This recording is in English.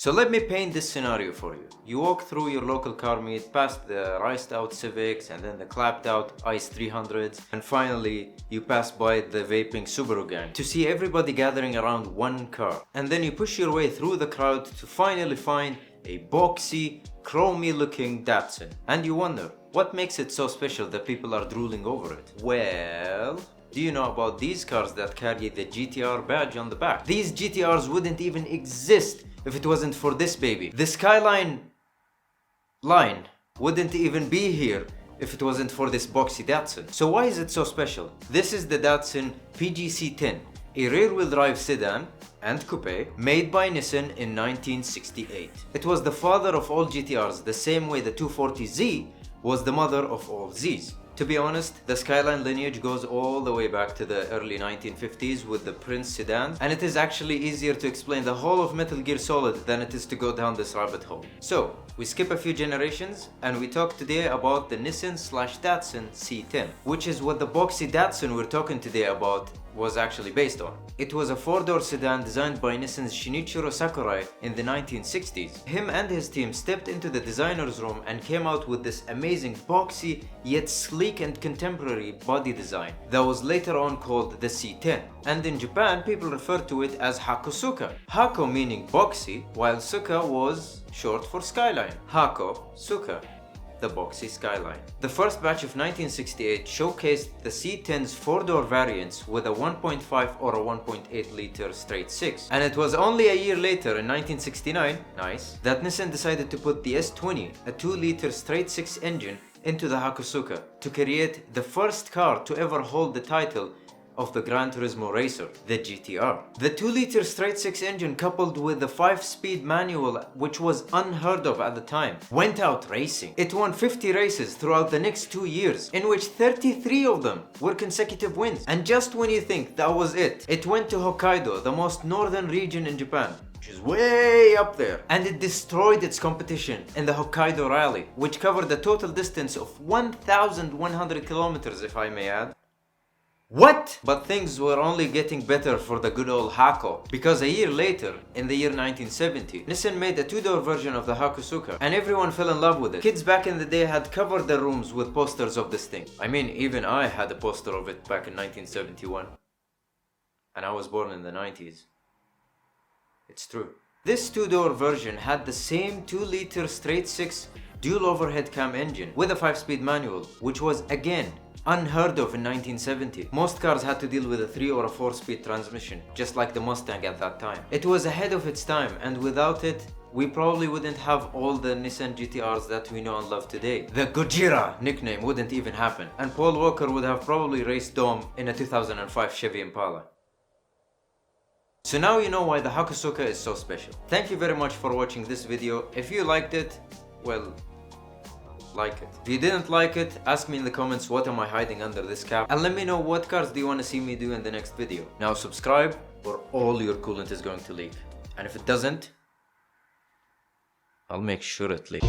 So let me paint this scenario for you. You walk through your local car meet, past the riced out Civics and then the clapped out ICE 300s, and finally you pass by the vaping Subaru gang to see everybody gathering around one car. And then you push your way through the crowd to finally find a boxy, chromey looking Datsun. And you wonder, what makes it so special that people are drooling over it? Well, do you know about these cars that carry the GTR badge on the back? These GTRs wouldn't even exist if it wasn't for this baby. The Skyline line wouldn't even be here if it wasn't for this boxy Datsun. So why is it so special? This is the Datsun PGC10, a rear-wheel drive sedan and coupe made by Nissan in 1968. It was the father of all GTRs, the same way the 240Z was the mother of all Zs. To be honest, the Skyline lineage goes all the way back to the early 1950s with the Prince sedans, and it is actually easier to explain the whole of Metal Gear Solid than it is to go down this rabbit hole. So, we skip a few generations and we talk today about the Nissan/Datsun C10, which is what the boxy Datsun we're talking today about was actually based on. It was a four-door sedan designed by Nissan's Shinichiro Sakurai in the 1960s. Him and his team stepped into the designer's room and came out with this amazing boxy yet sleek and contemporary body design that was later on called the C10. And in Japan, people referred to it as Hakosuka. Hako meaning boxy, while Suka was short for Skyline. Hakosuka, the boxy Skyline. The first batch of 1968 showcased the C10's four-door variants with a 1.5 or a 1.8 liter straight six. And it was only a year later, in 1969, nice, that Nissan decided to put the S20, a 2-liter straight six engine, into the Hakosuka to create the first car to ever hold the title of the Gran Turismo racer, the GTR. The 2-liter straight six engine coupled with the 5-speed manual, which was unheard of at the time, went out racing. It won 50 races throughout the next 2 years, in which 33 of them were consecutive wins. And just when you think that was it, it went to Hokkaido, the most northern region in Japan, which is way up there, and it destroyed its competition in the Hokkaido Rally, which covered a total distance of 1,100 kilometers, if I may add. What? But things were only getting better for the good old Hako, because a year later, in the year 1970, Nissan made a two-door version of the Hakosuka, and everyone fell in love with it. Kids back in the day had covered their rooms with posters of this thing. I mean, even I had a poster of it back in 1971. And I was born in the 90s. It's true. This two-door version had the same 2-liter straight six dual overhead cam engine with a 5-speed manual, which was again unheard of in 1970. Most cars had to deal with a 3 or a 4-speed transmission, just like the Mustang at that time. It was ahead of its time, and without it, we probably wouldn't have all the Nissan GTRs that we know and love today. The Gojira nickname wouldn't even happen, and Paul Walker would have probably raced Dom in a 2005 Chevy Impala. So now you know why the Hakosuka is so special. Thank you very much for watching this video. If you liked it, well, like it. If you didn't like it, ask me in the comments what am I hiding under this cap, and let me know what cars do you want to see me do in the next video. Now subscribe or all your coolant is going to leak. And if it doesn't, I'll make sure it leaks.